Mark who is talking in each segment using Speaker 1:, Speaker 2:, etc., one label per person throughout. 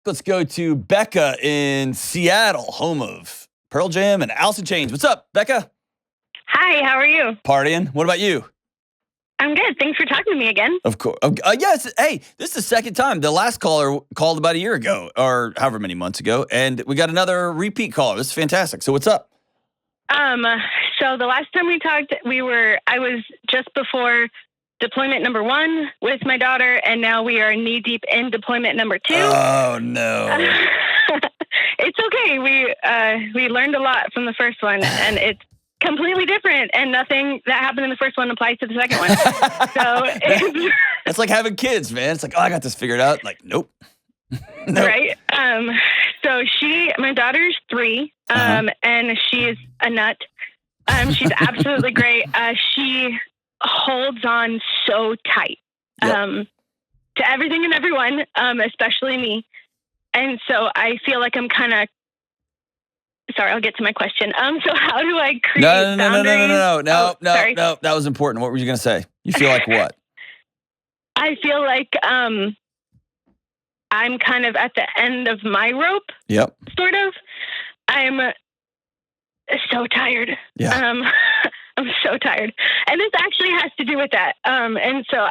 Speaker 1: Let's go to Becca in Seattle, home of Pearl Jam and Alice in Chains. What's up, Becca?
Speaker 2: Hi, how are you?
Speaker 1: Partying. What about you?
Speaker 2: I'm good. Thanks for talking to me again.
Speaker 1: Of course. Yes. Hey, this is the second time. The last caller called about a year ago or however many months ago, and we got another repeat caller. This is fantastic. So what's up?
Speaker 2: So the last time we talked, I was just before deployment number 1 with my daughter, and now we are knee deep in deployment number 2.
Speaker 1: Oh, no.
Speaker 2: It's okay. We learned a lot from the first one, and it's completely different, and nothing that happened in the first one applies to the second one. So
Speaker 1: it's like having kids, man. It's like, oh, I got this figured out. Like, nope. Nope.
Speaker 2: Right. So my daughter's 3, and she's a nut. She's absolutely great. She holds on so tight to everything and everyone, especially me. And so I feel like I'm kind of, sorry, I'll get to my question. So how do I create boundaries?
Speaker 1: No. That was important. What were you going to say? You feel like what?
Speaker 2: I feel like I'm kind of at the end of my rope.
Speaker 1: Yep. Sort
Speaker 2: of. I'm so tired.
Speaker 1: Yeah.
Speaker 2: I'm so tired. And this actually has to do with that. And so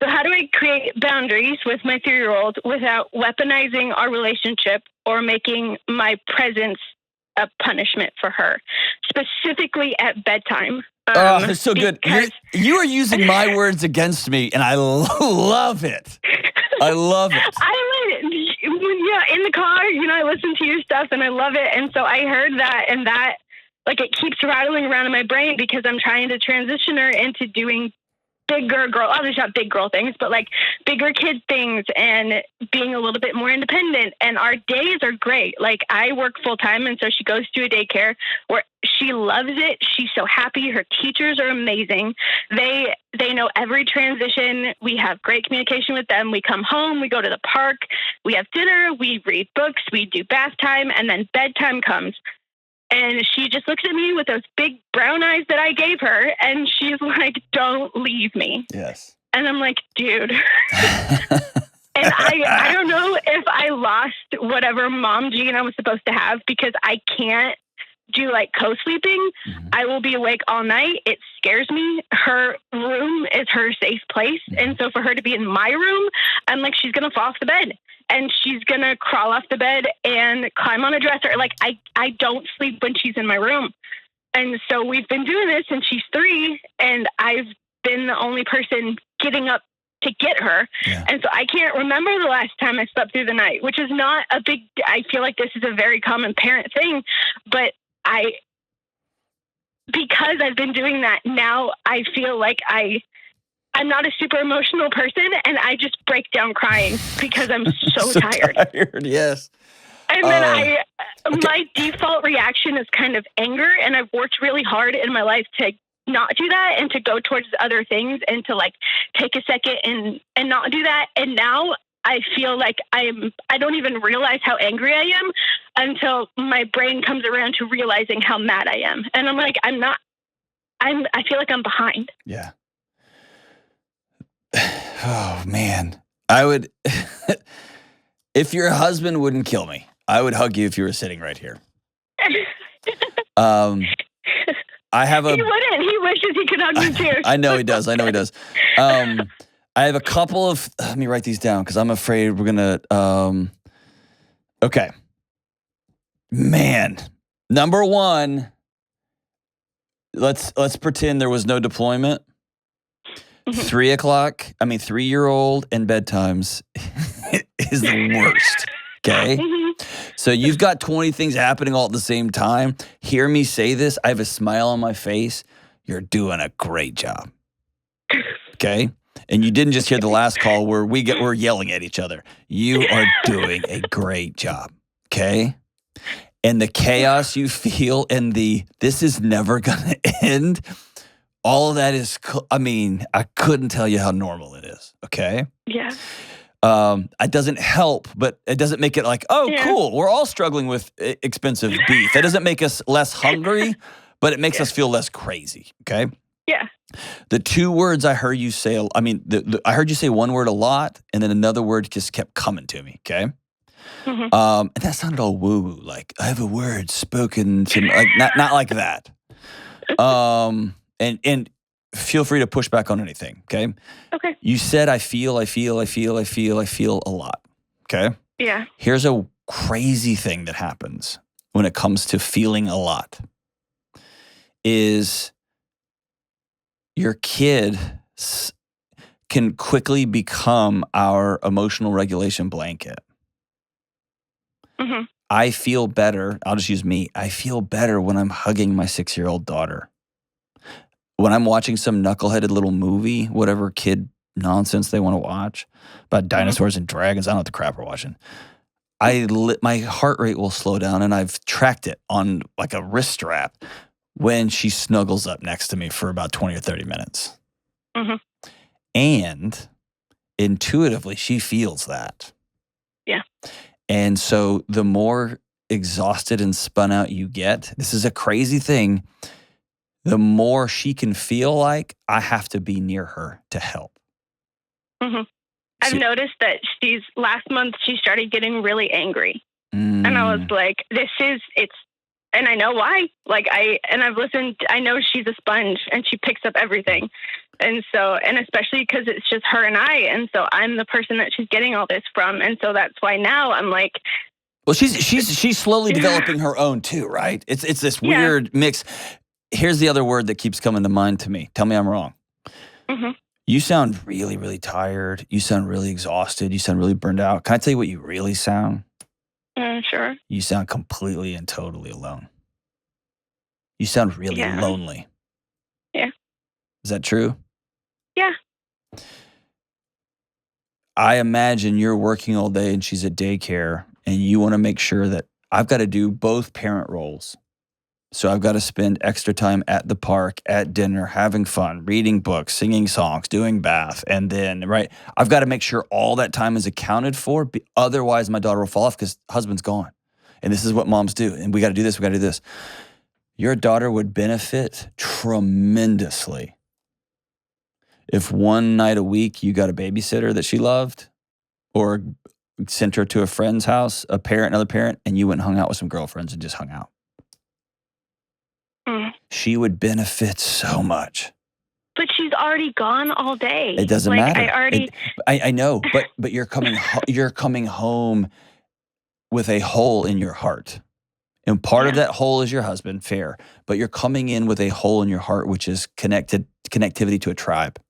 Speaker 2: so how do I create boundaries with my 3-year-old without weaponizing our relationship or making my presence a punishment for her, specifically at bedtime?
Speaker 1: It's so good. You are using my words against me, and I love it. I love it. In the car, I listen to your stuff, and I love it. And so I heard that, and that, like, it keeps rattling around in my brain because I'm trying to transition her into doing bigger girl, there's not big girl things, but like bigger kid things and being a little bit more independent. And our days are great. Like, I work full time, and so she goes to a daycare where she loves it. She's so happy. Her teachers are amazing. They know every transition. We have great communication with them. We come home, we go to the park, we have dinner, we read books, we do bath time, and then bedtime comes. And she just looks at me with those big brown eyes that I gave her, and she's like, "Don't leave me." Yes.
Speaker 2: And I'm like, dude. And I don't know if I lost whatever mom gene I was supposed to have, because I can't do like co-sleeping. Mm-hmm. I will be awake all night. It scares me. Her room is her safe place. Mm-hmm. And so for her to be in my room, I'm like, she's going to fall off the bed. And she's going to crawl off the bed and climb on a dresser. Like, I don't sleep when she's in my room. And so we've been doing this since she's 3, and I've been the only person getting up to get her. Yeah. And so I can't remember the last time I slept through the night, which is not I feel like this is a very common parent thing, but because I've been doing that now, I feel like I'm not a super emotional person, and I just break down crying because I'm so tired.
Speaker 1: Yes.
Speaker 2: And then my default reaction is kind of anger, and I've worked really hard in my life to not do that and to go towards other things and to like take a second and not do that. And now I feel like I don't even realize how angry I am until my brain comes around to realizing how mad I am. And I'm like, I feel like I'm behind.
Speaker 1: Yeah. Oh, man. I would, if your husband wouldn't kill me, I would hug you if you were sitting right here. He
Speaker 2: wouldn't. He wishes he could hug me too.
Speaker 1: I know he does. I have a couple of, let me write these down because I'm afraid we're going to, okay. Man, number 1, let's pretend there was no deployment. 3-year-old and bedtimes is the worst. Okay. So you've got 20 things happening all at the same time. Hear me say this. I have a smile on my face. You're doing a great job. Okay. And you didn't just hear the last call where we're yelling at each other. You are doing a great job. Okay. And the chaos you feel and this is never going to end. All of that is, I couldn't tell you how normal it is, okay?
Speaker 2: Yeah.
Speaker 1: It doesn't help, but it doesn't make it like, cool, we're all struggling with expensive beef. That doesn't make us less hungry, but it makes us feel less crazy, okay?
Speaker 2: Yeah.
Speaker 1: The two words I heard you say, I heard you say one word a lot, and then another word just kept coming to me, okay?
Speaker 2: Mm-hmm.
Speaker 1: And that sounded all woo-woo, like, I have a word spoken to me, like, not like that. And feel free to push back on anything, okay?
Speaker 2: Okay.
Speaker 1: You said, I feel a lot, okay?
Speaker 2: Yeah.
Speaker 1: Here's a crazy thing that happens when it comes to feeling a lot is your kid can quickly become our emotional regulation blanket.
Speaker 2: Mm-hmm.
Speaker 1: I feel better. I'll just use me. I feel better when I'm hugging my 6-year-old daughter. When I'm watching some knuckleheaded little movie, whatever kid nonsense they want to watch about dinosaurs and dragons, I don't know what the crap we're watching. My heart rate will slow down, and I've tracked it on like a wrist strap when she snuggles up next to me for about 20 or 30 minutes.
Speaker 2: Mm-hmm.
Speaker 1: And intuitively, she feels that.
Speaker 2: Yeah.
Speaker 1: And so the more exhausted and spun out you get, this is a crazy thing, the more she can feel like I have to be near her to help.
Speaker 2: Mm-hmm. I've noticed that last month she started getting really angry. And I was like, and I know why. Like I've listened, I know she's a sponge and she picks up everything. And especially because it's just her and I. And so I'm the person that she's getting all this from. And so that's why now I'm like.
Speaker 1: Well, she's slowly developing her own too, right? It's this weird mix. Here's the other word that keeps coming to mind to me. Tell me I'm wrong.
Speaker 2: Mm-hmm.
Speaker 1: You sound really, really tired. You sound really exhausted. You sound really burned out. Can I tell you what you really sound?
Speaker 2: Sure.
Speaker 1: You sound completely and totally alone. You sound really lonely.
Speaker 2: Yeah.
Speaker 1: Is that true?
Speaker 2: Yeah.
Speaker 1: I imagine you're working all day and she's at daycare, and you want to make sure that I've got to do both parent roles. So I've got to spend extra time at the park, at dinner, having fun, reading books, singing songs, doing bath. And then, I've got to make sure all that time is accounted for. Otherwise, my daughter will fall off because husband's gone. And this is what moms do. And we got to do this, we got to do this. Your daughter would benefit tremendously if one night a week you got a babysitter that she loved, or sent her to a friend's house, a parent, another parent, and you went and hung out with some girlfriends and just hung out. She would benefit so much.
Speaker 2: But she's already gone all day.
Speaker 1: It doesn't matter. I know, but you're coming home with a hole in your heart. And part of that hole is your husband, fair. But you're coming in with a hole in your heart, which is connectivity to a tribe.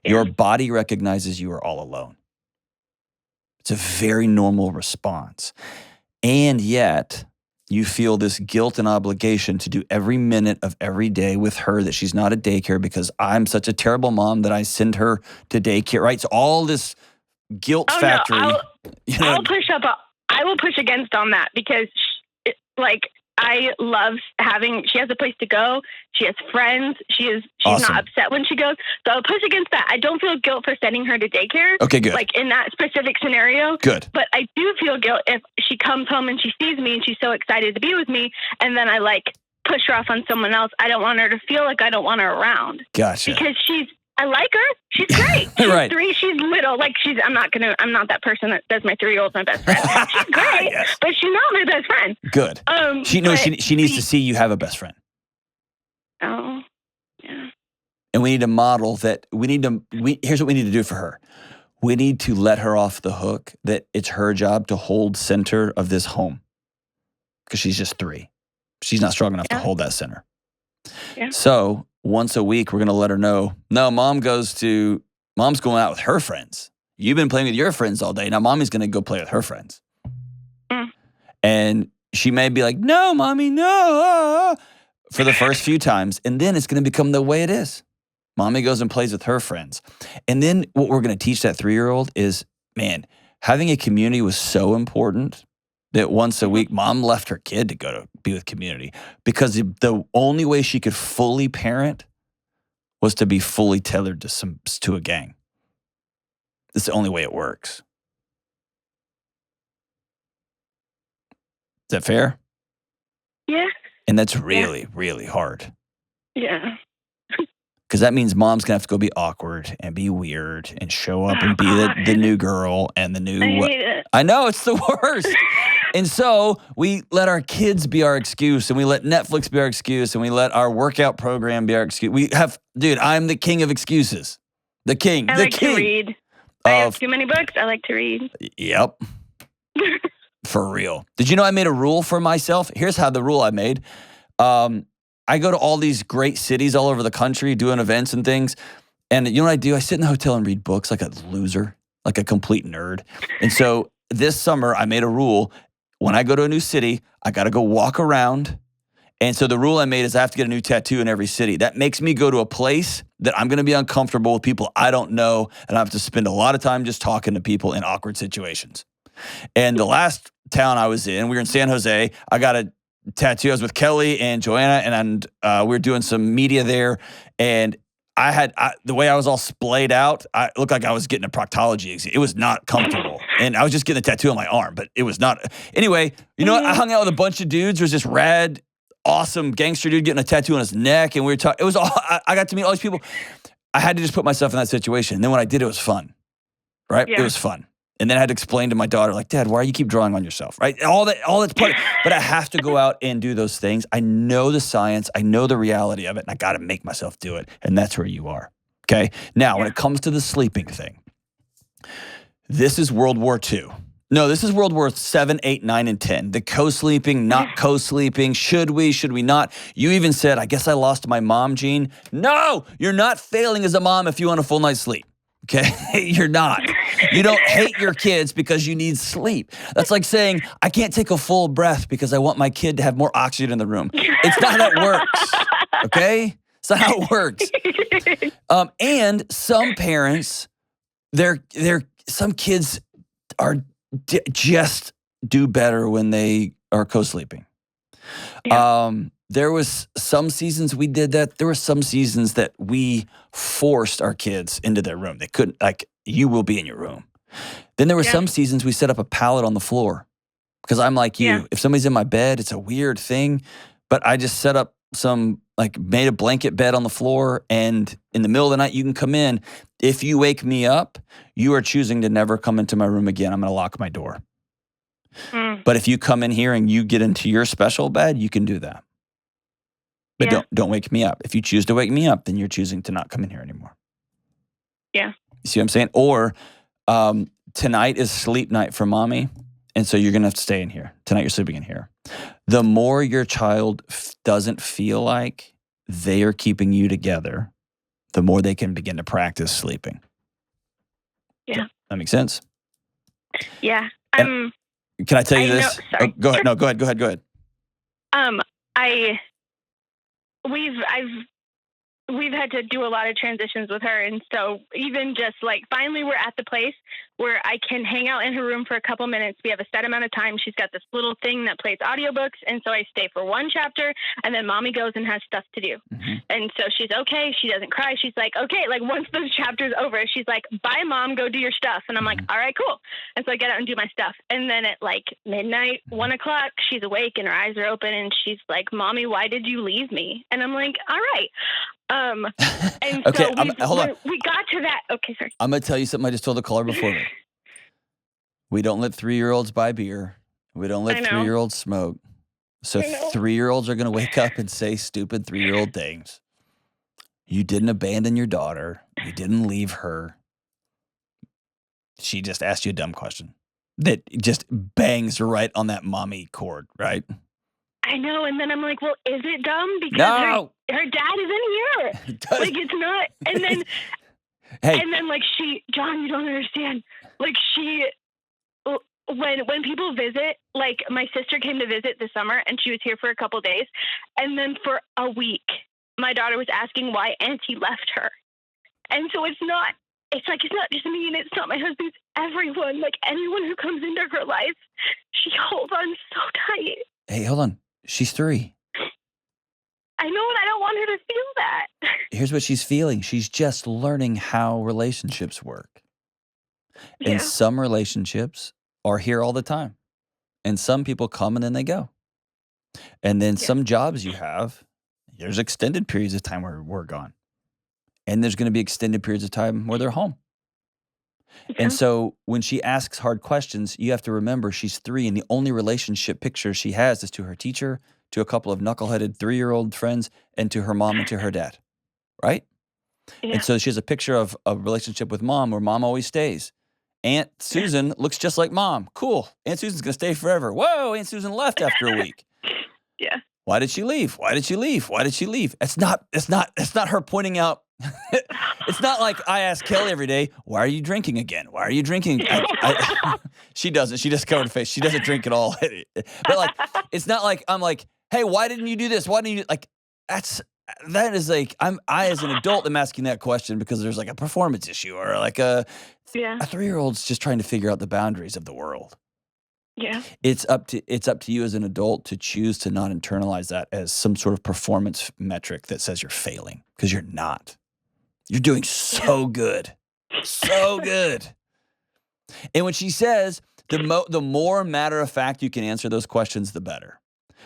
Speaker 1: Yeah. Your body recognizes you are all alone. It's a very normal response. And yet, you feel this guilt and obligation to do every minute of every day with her that she's not at daycare because I'm such a terrible mom that I send her to daycare, right? So all this guilt factory.
Speaker 2: No, I will push against on that because I love she has a place to go. She has friends. She's awesome. Not upset when she goes. So I'll push against that. I don't feel guilt for sending her to daycare.
Speaker 1: Okay, good.
Speaker 2: Like in that specific scenario.
Speaker 1: Good.
Speaker 2: But I do feel guilt if she comes home and she sees me and she's so excited to be with me. And then I push her off on someone else. I don't want her to feel like I don't want her around.
Speaker 1: Gotcha.
Speaker 2: Because I like her. She's great. She's
Speaker 1: right.
Speaker 2: 3. She's little. I'm not that person that says my 3-year-old's my best friend. She's great, yes. But she's not my best friend.
Speaker 1: Good. She needs to see you have a best friend.
Speaker 2: Oh, yeah.
Speaker 1: And we need to model that. Here's what we need to do for her. We need to let her off the hook that it's her job to hold center of this home. Because she's just 3. She's not strong enough to hold that center. Yeah. So once a week, we're going to let her know, no, mom's going out with her friends. You've been playing with your friends all day. Now mommy's going to go play with her friends. And she may be like, no, mommy, no, for the first few times. And then it's going to become the way it is. Mommy goes and plays with her friends. And then what we're going to teach that 3-year-old is, man, having a community was so important that once a week, mom left her kid to go to be with community because the only way she could fully parent was to be fully tethered to a gang. It's the only way it works. Is that fair?
Speaker 2: Yeah.
Speaker 1: And that's really, really hard.
Speaker 2: Yeah.
Speaker 1: because that means mom's going to have to go be awkward and be weird and show up and be the new girl and the new...
Speaker 2: I hate it.
Speaker 1: I know, it's the worst. And so we let our kids be our excuse, and we let Netflix be our excuse, and we let our workout program be our excuse. I'm the king of excuses. The king.
Speaker 2: I like to read. I have too many books. I like to read.
Speaker 1: Yep. For real. Did you know I made a rule for myself? Here's how the rule I made. I go to all these great cities all over the country doing events and things. And you know what I do? I sit in the hotel and read books like a loser, like a complete nerd. And so this summer I made a rule. When I go to a new city, I got to go walk around. And so the rule I made is I have to get a new tattoo in every city. That makes me go to a place that I'm going to be uncomfortable with people I don't know. And I have to spend a lot of time just talking to people in awkward situations. And the last town I was in, we were in San Jose. I got a tattoo. I was with Kelly and Joanna, and we were doing some media there. And the way I was all splayed out, I looked like I was getting a proctology exam. It was not comfortable. And I was just getting a tattoo on my arm, but it was not. Anyway, you know what? I hung out with a bunch of dudes. There was this rad, awesome gangster dude getting a tattoo on his neck. And we were talking. It was all, I got to meet all these people. I had to just put myself in that situation. And then when I did, it was fun, right?
Speaker 2: Yeah.
Speaker 1: It was fun. And then I had to explain to my daughter, like, Dad, why do you keep drawing on yourself, right? All that's part of, but I have to go out and do those things. I know the science. I know the reality of it, and I got to make myself do it. And that's where you are, okay? Now, when it comes to the sleeping thing, this is World War II. No, this is World War 7, 8, 9, and 10. The co-sleeping, not co-sleeping. Should we not? You even said, I guess I lost my mom gene. No, you're not failing as a mom if you want a full night's sleep. Okay, you're not. You don't hate your kids because you need sleep. That's like saying, I can't take a full breath because I want my kid to have more oxygen in the room. It's not how it works, okay? It's not how it works. And some parents, some kids are just do better when they are co-sleeping. Yeah. There was some seasons we did that. There were some seasons that we forced our kids into their room. They couldn't, like, you will be in your room. Then there were some seasons we set up a pallet on the floor because I'm like you. If somebody's in my bed, it's a weird thing, but I just set up made a blanket bed on the floor, and in the middle of the night, you can come in. If you wake me up, you are choosing to never come into my room again. I'm going to lock my door. But if you come in here and you get into your special bed, you can do that. But don't wake me up. If you choose to wake me up, then you're choosing to not come in here anymore.
Speaker 2: Yeah.
Speaker 1: You see what I'm saying? Or tonight is sleep night for mommy, and so you're going to have to stay in here. Tonight you're sleeping in here. The more your child doesn't feel like they are keeping you together, the more they can begin to practice sleeping.
Speaker 2: Yeah.
Speaker 1: That makes sense?
Speaker 2: Yeah.
Speaker 1: Can I tell you this?
Speaker 2: Sorry.
Speaker 1: Go ahead. No, go ahead.
Speaker 2: We've had to do a lot of transitions with her. And so even just like, finally we're at the place where I can hang out in her room for a couple minutes. We have a set amount of time. She's got this little thing that plays audiobooks. And so I stay for one chapter, and then mommy goes and has stuff to do. Mm-hmm. And so she's okay. She doesn't cry. She's like, okay, like once those chapters over, she's like, bye mom, go do your stuff. And I'm like, all right, cool. And so I get out and do my stuff. And then at like midnight, 1 o'clock, she's awake and her eyes are open, and she's like, mommy, why did you leave me? And I'm like, all right. And
Speaker 1: okay,
Speaker 2: so
Speaker 1: hold on.
Speaker 2: We got to that. Okay, sorry.
Speaker 1: I'm going to tell you something I just told the caller before me. We don't let 3-year-olds buy beer. We don't let 3-year-olds smoke. So 3-year-olds are going to wake up and say stupid 3-year-old things. You didn't abandon your daughter. You didn't leave her. She just asked you a dumb question that just bangs right on that mommy chord, right?
Speaker 2: I know, and then I'm like, well, is it dumb? Because her dad is in here. Like, it's not. And then, and then, like, John, you don't understand. Like, when people visit, like, my sister came to visit this summer, and she was here for a couple days, and then for a week, my daughter was asking why Auntie left her. And so it's not just me, and it's not my husband, it's everyone. Like, anyone who comes into her life, she holds on so tight.
Speaker 1: Hey, hold on. She's 3.
Speaker 2: I know, and I don't want her to feel that.
Speaker 1: Here's what she's feeling. She's just learning how relationships work. Yeah. And some relationships are here all the time. And some people come and then they go. And then some jobs you have, there's extended periods of time where we're gone. And there's going to be extended periods of time where they're home.
Speaker 2: Okay.
Speaker 1: And so when she asks hard questions, you have to remember she's 3 and the only relationship picture she has is to her teacher, to a couple of knuckleheaded 3-year-old friends, and to her mom and to her dad, right?
Speaker 2: Yeah.
Speaker 1: And so she has a picture of a relationship with mom where mom always stays. Aunt Susan looks just like mom. Cool. Aunt Susan's going to stay forever. Whoa, Aunt Susan left after a week.
Speaker 2: Yeah.
Speaker 1: Why did she leave? Why did she leave? Why did she leave? It's not her pointing out. It's not like I ask Kelly every day, why are you drinking again? Why are you drinking? She doesn't. She just covered her face. She doesn't drink at all. But like, it's not like I'm like, hey, why didn't you do this? Why didn't you like? That is like I as an adult am asking that question because there's like a performance issue or like a 3-year-old's just trying to figure out the boundaries of the world.
Speaker 2: Yeah.
Speaker 1: It's up to you as an adult to choose to not internalize that as some sort of performance metric that says you're failing, because you're not. You're doing so good. So good. And when she says the more matter of fact you can answer those questions, the better.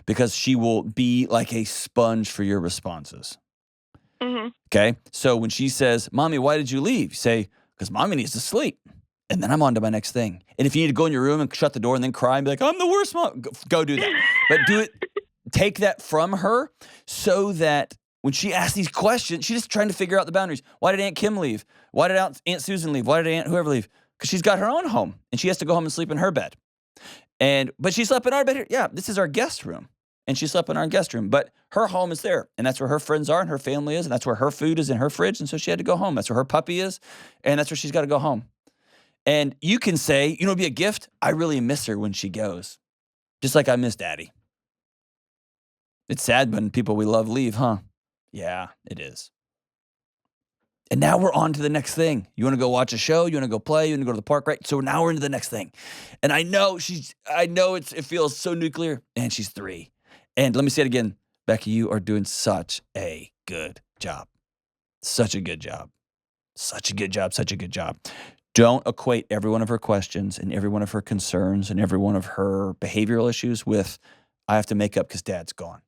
Speaker 1: Because she will be like a sponge for your responses.
Speaker 2: Mm-hmm.
Speaker 1: Okay? So when she says, Mommy, why did you leave? You say, because Mommy needs to sleep. And then I'm on to my next thing. And if you need to go in your room and shut the door and then cry and be like, I'm the worst mom, go do that. But do it, take that from her so that when she asks these questions, she's just trying to figure out the boundaries. Why did Aunt Kim leave? Why did Aunt Susan leave? Why did Aunt whoever leave? Because she's got her own home and she has to go home and sleep in her bed. But she slept in our bed here. Yeah, this is our guest room. And she slept in our guest room. But her home is there. And that's where her friends are and her family is. And that's where her food is in her fridge. And so she had to go home. That's where her puppy is. And that's where she's got to go home. And you can say, it'd be a gift. I really miss her when she goes. Just like I miss Daddy. It's sad when people we love leave, huh? Yeah, it is. And now we're on to the next thing. You want to go watch a show? You want to go play? You want to go to the park, right? So now we're into the next thing. And I know it feels so nuclear. And she's 3. And let me say it again. Becky, you are doing such a good job. Such a good job. Such a good job. Such a good job. Don't equate every one of her questions and every one of her concerns and every one of her behavioral issues with, I have to make up because Dad's gone.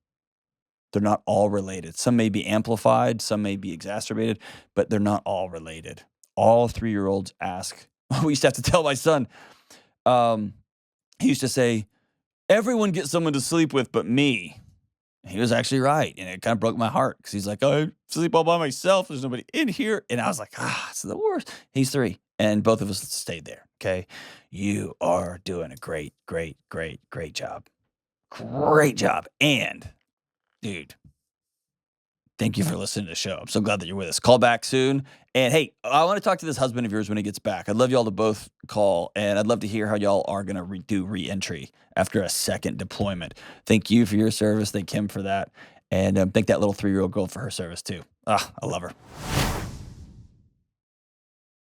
Speaker 1: They're not all related. Some may be amplified, some may be exacerbated, but they're not all related. All 3-year-olds ask. We used to have to tell my son, he used to say, everyone gets someone to sleep with but me. He was actually right, and it kind of broke my heart because he's like, I sleep all by myself. There's nobody in here. And I was like, it's the worst. He's 3, and both of us stayed there, okay? You are doing a great, great, great, great job. Great job. And, dude, thank you for listening to the show. I'm so glad that you're with us. Call back soon. And, hey, I want to talk to this husband of yours when he gets back. I'd love y'all to both call, and I'd love to hear how y'all are going to do re-entry after a second deployment. Thank you for your service. Thank Kim for that. And thank that little 3-year-old girl for her service, too. I love her.